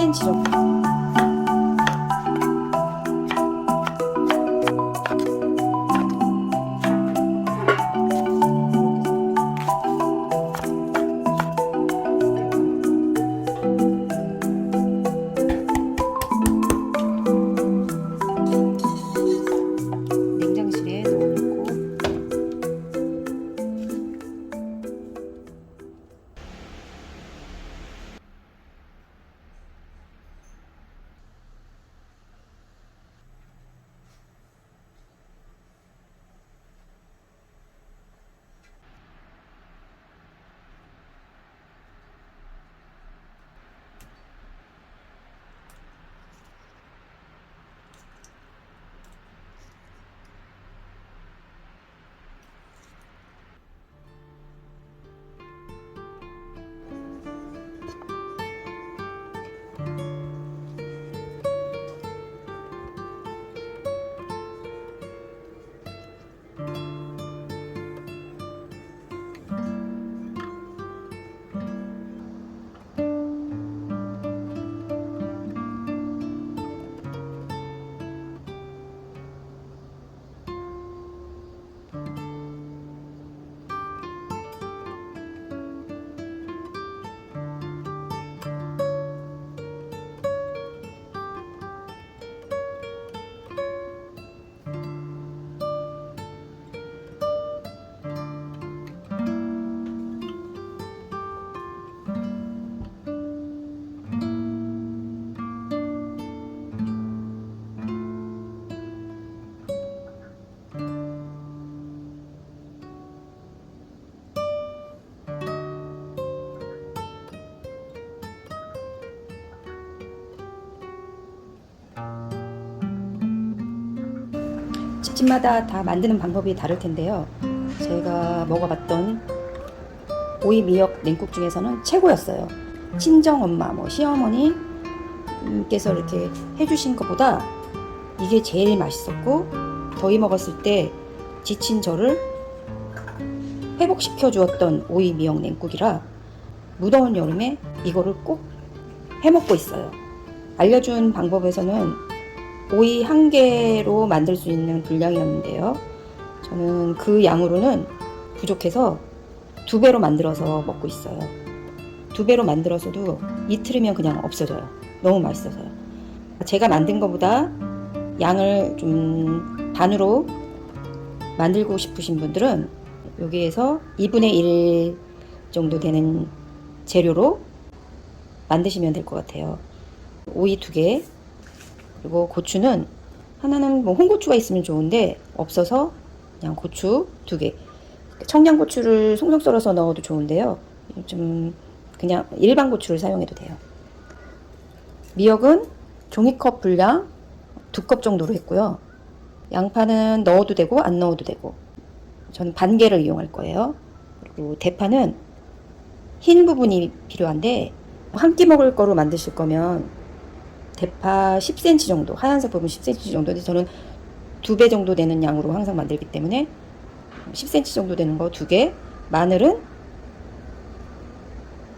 10cm 정도. 냉장실에 넣어놓고 집집마다 다 만드는 방법이 다를 텐데요. 제가 먹어봤던 오이 미역 냉국 중에서는 최고였어요. 친정엄마, 시어머니께서 이렇게 해주신 것보다 이게 제일 맛있었고, 더위 먹었을 때 지친 저를 회복시켜 주었던 오이 미역 냉국이라 무더운 여름에 이거를 꼭 해먹고 있어요. 알려준 방법에서는 오이 한 개로 만들 수 있는 분량이었는데요. 저는 그 양으로는 부족해서 2배로 만들어서 먹고 있어요. 2배로 만들어서도 이틀이면 그냥 없어져요. 너무 맛있어서요. 제가 만든 것보다 양을 좀 반으로 만들고 싶으신 분들은 여기에서 2분의 1 정도 되는 재료로 만드시면 될 것 같아요. 오이 2개, 그리고 고추는 하나는 홍고추가 있으면 좋은데 없어서 그냥 고추 2개. 청양고추를 송송 썰어서 넣어도 좋은데요. 좀 그냥 일반 고추를 사용해도 돼요. 미역은 종이컵 분량 2컵 정도로 했고요. 양파는 넣어도 되고 안 넣어도 되고, 저는 반 개를 이용할 거예요. 그리고 대파는 흰 부분이 필요한데, 한 끼 먹을 거로 만드실 거면 대파 10cm 정도, 하얀색 부분 10cm 정도, 저는 2배 정도 되는 양으로 항상 만들기 때문에 10cm 정도 되는 거 2개, 마늘은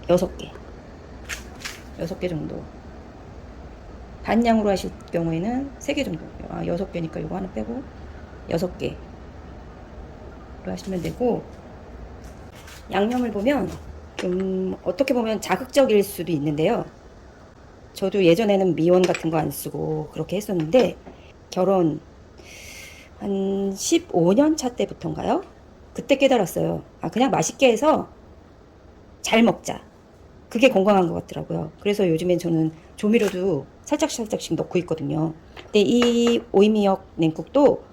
6개 정도, 반양으로 하실 경우에는 3개 정도, 6개니까 이거 하나 빼고 6개로 하시면 되고, 양념을 보면 좀 어떻게 보면 자극적일 수도 있는데요. 저도 예전에는 미원 같은 거 안 쓰고 그렇게 했었는데, 결혼 한 15년 차 때부터인가요? 그때 깨달았어요. 그냥 맛있게 해서 잘 먹자. 그게 건강한 것 같더라고요. 그래서 요즘엔 저는 조미료도 살짝씩 넣고 있거든요. 근데 이 오이미역 냉국도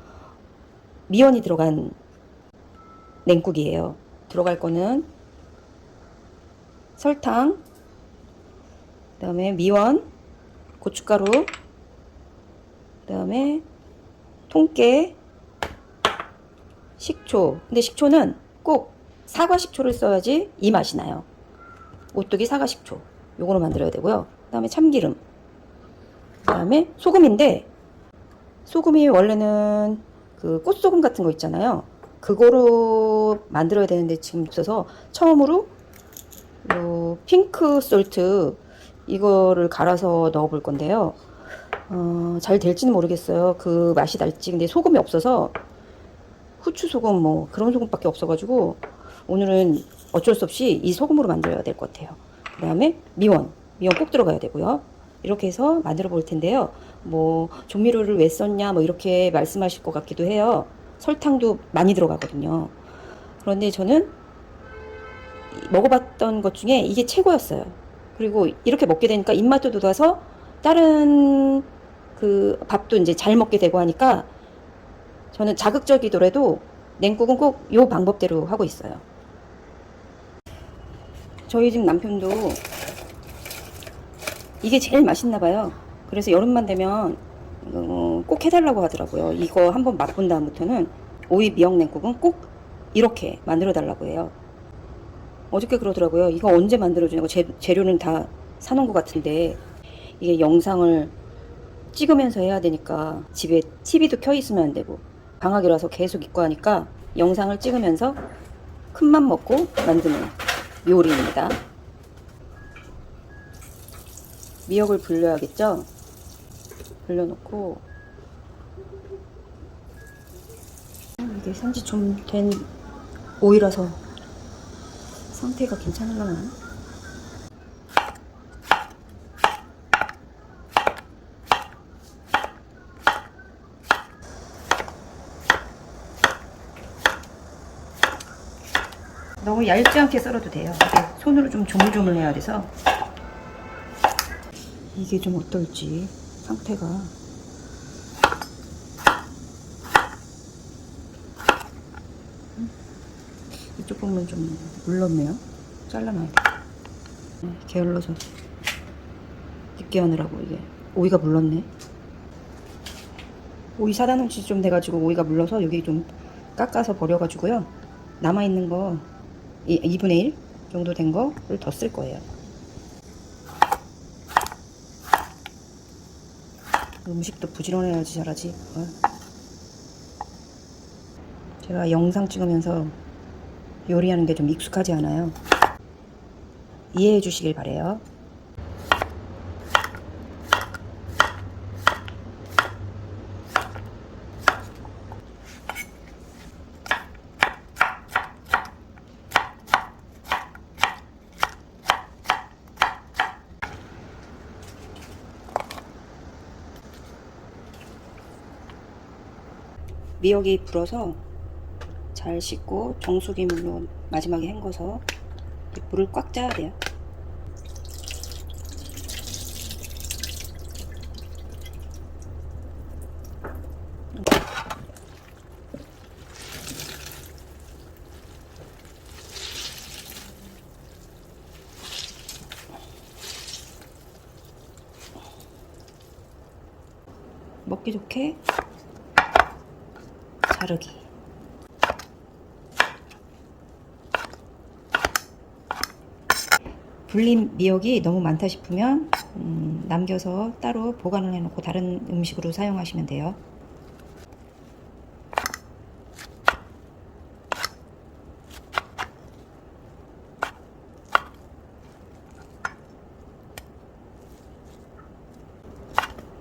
미원이 들어간 냉국이에요. 들어갈 거는 설탕, 그 다음에 미원, 고춧가루, 그 다음에 통깨, 식초. 근데 식초는 꼭 사과 식초를 써야지 이 맛이 나요. 오뚜기 사과 식초, 요거로 만들어야 되고요. 그 다음에 참기름, 그 다음에 소금인데, 소금이 원래는 그 꽃소금 같은 거 있잖아요. 그거로 만들어야 되는데 지금 없어서 처음으로 요 핑크 솔트, 이거를 갈아서 넣어 볼 건데요. 잘 될지는 모르겠어요. 그 맛이 날지. 근데 소금이 없어서 후추 소금 뭐 그런 소금밖에 없어가지고 오늘은 어쩔 수 없이 이 소금으로 만들어야 될 것 같아요. 그 다음에 미원 꼭 들어가야 되고요. 이렇게 해서 만들어 볼 텐데요. 뭐 조미료를 왜 썼냐 뭐 이렇게 말씀하실 것 같기도 해요. 설탕도 많이 들어가거든요. 그런데 저는 먹어봤던 것 중에 이게 최고였어요. 그리고 이렇게 먹게 되니까 입맛도 돋아서 다른 그 밥도 이제 잘 먹게 되고 하니까 저는 자극적이더라도 냉국은 꼭 이 방법대로 하고 있어요. 저희 집 남편도 이게 제일 맛있나 봐요. 그래서 여름만 되면 꼭 해달라고 하더라고요. 이거 한번 맛본 다음부터는 오이 미역 냉국은 꼭 이렇게 만들어 달라고 해요. 어저께 그러더라고요. 이거 언제 만들어주냐고. 재료는 다 사놓은 것 같은데 이게 영상을 찍으면서 해야 되니까 집에 TV도 켜 있으면 안 되고 방학이라서 계속 있고 하니까 영상을 찍으면서 큰맘 먹고 만드는 요리입니다. 미역을 불려야겠죠? 불려놓고 이게 산지 좀 된 오이라서 상태가 괜찮으려나? 너무 얇지 않게 썰어도 돼요. 이게 손으로 좀 조물조물 해야 돼서. 이게 좀 어떨지 상태가. 이쪽 부분 좀 물렀네요. 잘라놔야 돼. 게을러서 늦게 하느라고 이게 오이가 물렀네. 오이 사다 놓은 지 좀 돼가지고 오이가 물러서 여기 좀 깎아서 버려가지고요. 남아있는 거 2분의 1 정도 된 거를 더 쓸 거예요. 음식도 부지런해야지 잘하지. 제가 영상 찍으면서 요리하는 게 좀 익숙하지 않아요. 이해해 주시길 바래요. 미역이 불어서 잘 씻고 정수기 물로 마지막에 헹궈서 물을 꽉 짜야 돼요. 먹기 좋게 자르기. 불린 미역이 너무 많다 싶으면 남겨서 따로 보관을 해놓고 다른 음식으로 사용하시면 돼요.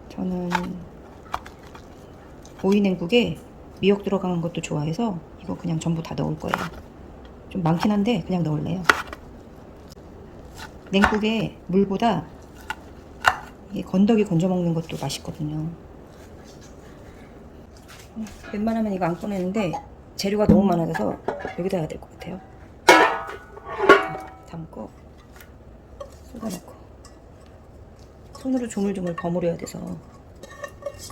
저는 오이 냉국에 미역 들어가는 것도 좋아해서 이거 그냥 전부 다 넣을 거예요. 좀 많긴 한데 그냥 넣을래요. 냉국에 물보다 이게 건더기 건져 먹는 것도 맛있거든요. 웬만하면 이거 안 꺼내는데 재료가 너무 많아져서 여기다 해야 될 것 같아요. 담고 쏟아놓고 손으로 조물조물 버무려야 돼서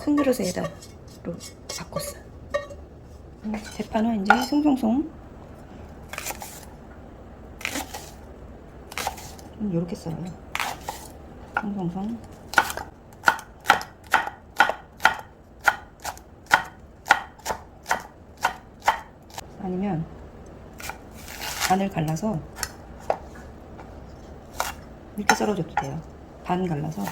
큰 그릇에다로 바꿨어요. 대파는 이제 송송송 이렇게 썰어요. 송송송. 아니면 반을 갈라서 이렇게 썰어줘도 돼요. 반 갈라서.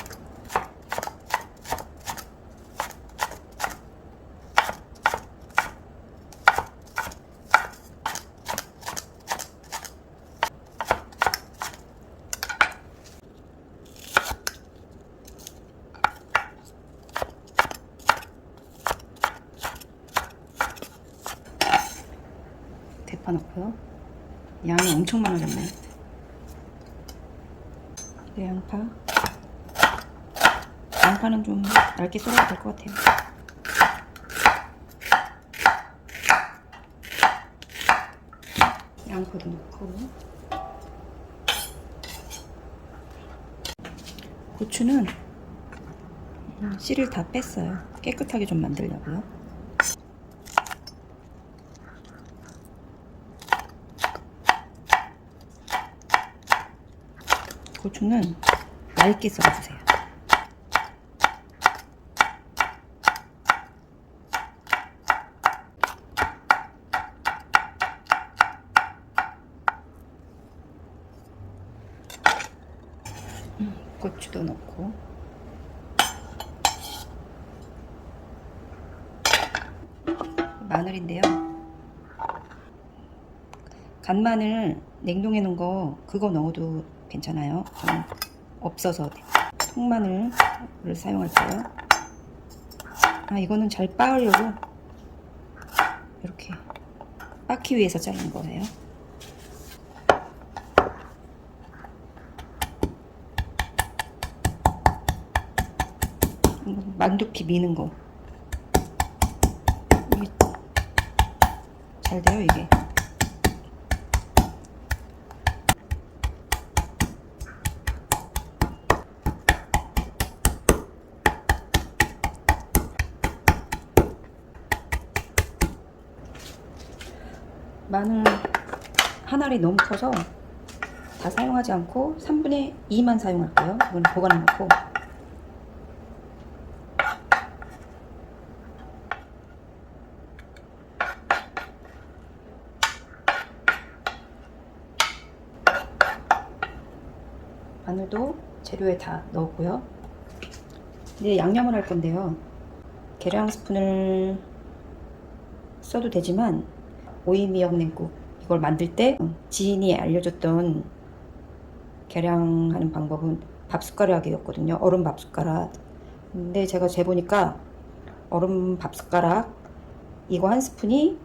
대파 넣고요. 양이 엄청 많아졌네. 양파. 양파는 좀 얇게 썰어도 될 것 같아요. 양파도 넣고, 고추는 씨를 다 뺐어요. 깨끗하게 좀 만들려고요. 고추는 얇게 썰어주세요. 고추도 넣고, 마늘인데요. 간마늘 냉동해 놓은 거 그거 넣어도 괜찮아요. 저는 없어서 통마늘을 사용할게요. 이거는 잘 빻으려고 이렇게 빻기 위해서 자른 거예요. 만두피 미는 거. 이게 잘 돼요, 이게. 마늘 한 알이 너무 커서 다 사용하지 않고 3분의 2만 사용할게요. 이건 보관해 놓고. 마늘도 재료에 다 넣었고요. 이제 양념을 할 건데요. 계량 스푼을 써도 되지만 오이 미역 냉국 이걸 만들 때 지인이 알려줬던 계량하는 방법은 밥숟가락이었거든요. 얼음 밥숟가락. 근데 제가 재보니까 얼음 밥숟가락 이거 한 스푼이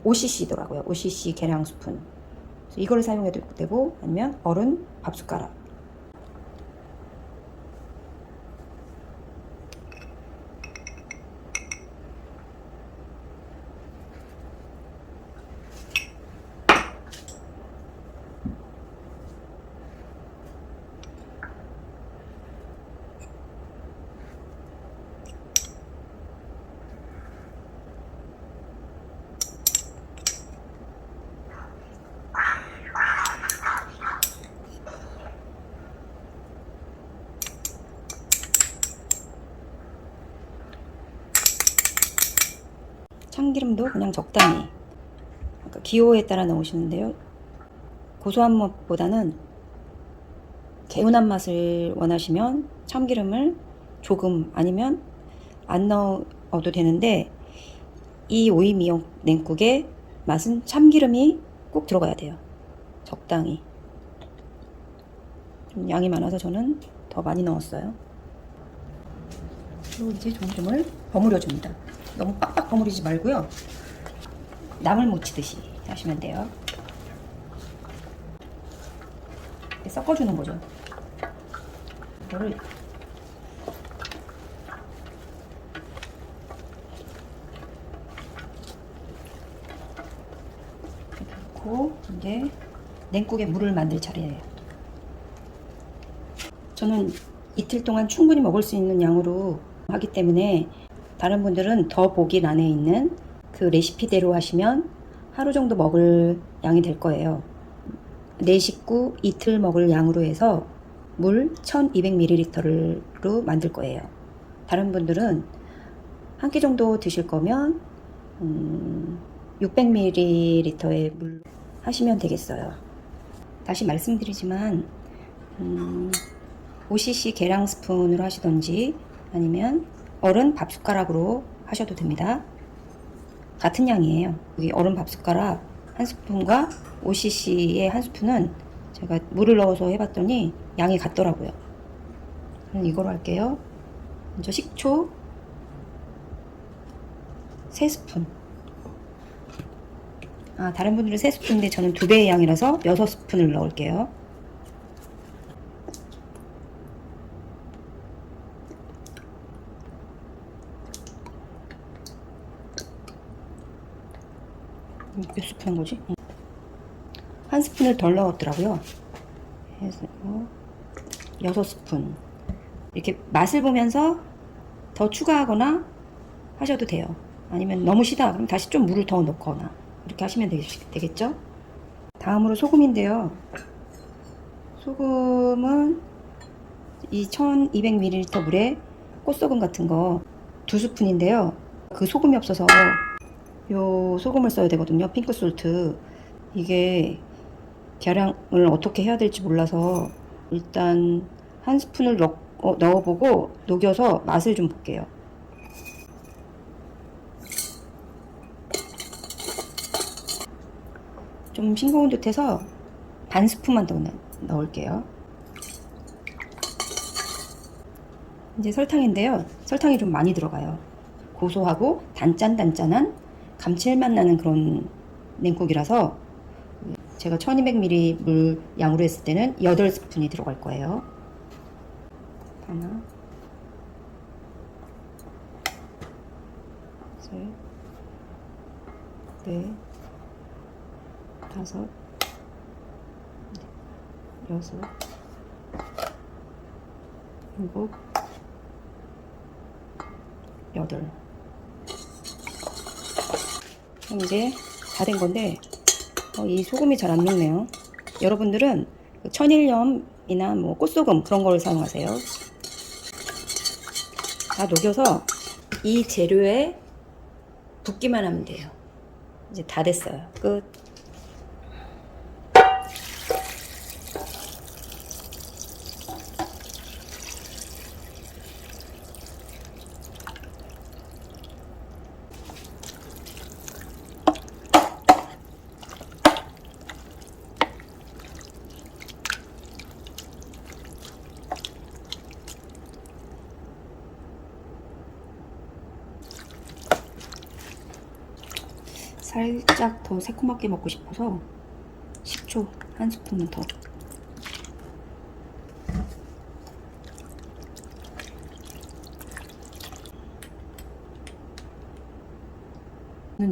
5cc더라고요. 5cc 계량 스푼. 이걸 사용해도 되고 아니면 얼음 밥숟가락. 참기름도 그냥 적당히, 그러니까 기호에 따라 넣으시는데요. 고소한 맛보다는 개운한 맛을 원하시면 참기름을 조금, 아니면 안 넣어도 되는데, 이 오이 미역 냉국의 맛은 참기름이 꼭 들어가야 돼요. 적당히. 좀 양이 많아서 저는 더 많이 넣었어요. 그리고 이제 종점을 버무려 줍니다. 너무 빡빡 버무리지 말고요. 나물 무치듯이 하시면 돼요. 섞어주는 거죠. 이거를 이렇게 넣고 이제 냉국에 물을 만들 차례예요. 저는 이틀 동안 충분히 먹을 수 있는 양으로 하기 때문에 다른 분들은 더 보기 안에 있는 그 레시피대로 하시면 하루 정도 먹을 양이 될 거예요. 4식구 이틀 먹을 양으로 해서 물 1200ml로 만들 거예요. 다른 분들은 한 끼 정도 드실 거면 600ml의 물 하시면 되겠어요. 다시 말씀드리지만 5cc 계량 스푼으로 하시던지 아니면 얼음 밥숟가락으로 하셔도 됩니다. 같은 양이에요. 여기 얼음 밥숟가락 한 스푼과 5cc의 한 스푼은 제가 물을 넣어서 해봤더니 양이 같더라고요. 그럼 이거로 할게요. 먼저 식초 3스푼, 다른 분들은 3스푼인데 저는 2배의 양이라서 6스푼을 넣을게요. 몇 스푼 한 거지? 1스푼을 덜 넣었더라고요. 해서 6스푼. 이렇게 맛을 보면서 더 추가하거나 하셔도 돼요. 아니면 너무 시다 그럼 다시 좀 물을 더 넣거나 이렇게 하시면 되겠죠? 다음으로 소금인데요. 소금은 이 1200ml 물에 꽃소금 같은 거 2스푼인데요. 그 소금이 없어서 요 소금을 써야 되거든요. 핑크솔트. 이게 계량을 어떻게 해야 될지 몰라서 일단 1스푼을 넣어보고 녹여서 맛을 좀 볼게요. 좀 싱거운 듯해서 반 스푼만 더 넣을게요. 이제 설탕인데요. 설탕이 좀 많이 들어가요. 고소하고 단짠단짠한 감칠맛 나는 그런 냉국이라서 제가 1200ml 물 양으로 했을 때는 8스푼이 들어갈 거예요. 하나, 셋, 넷, 다섯, 여섯, 일곱, 여덟. 이제 다 된 건데 이 소금이 잘 안 녹네요. 여러분들은 천일염이나 뭐 꽃소금 그런 걸 사용하세요. 다 녹여서 이 재료에 붓기만 하면 돼요. 이제 다 됐어요. 끝. 살짝 더 새콤하게 먹고 싶어서 식초 1스푼만 더.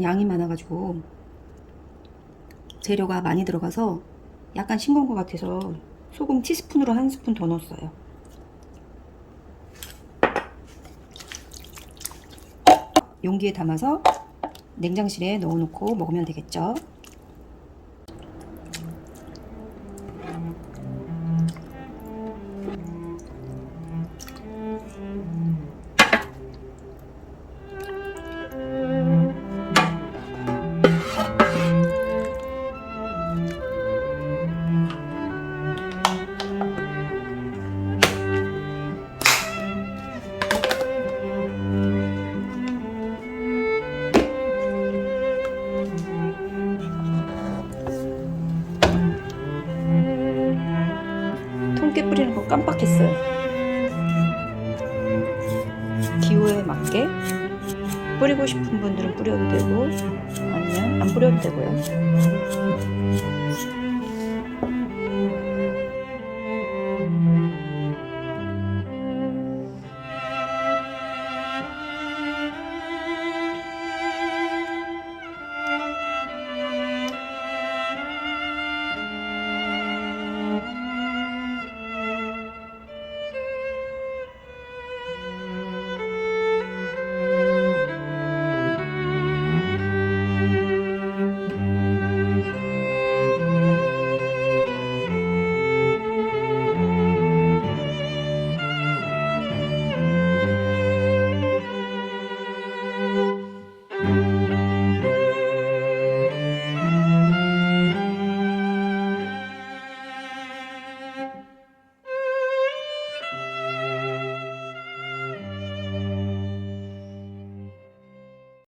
양이 많아가지고 재료가 많이 들어가서 약간 싱거운 것 같아서 소금 티스푼으로 1스푼 더 넣었어요. 용기에 담아서 냉장실에 넣어놓고 먹으면 되겠죠. 통깨 뿌리는 거 깜빡했어요. 기호에 맞게 뿌리고 싶은 분들은 뿌려도 되고 아니면 안 뿌려도 되고요.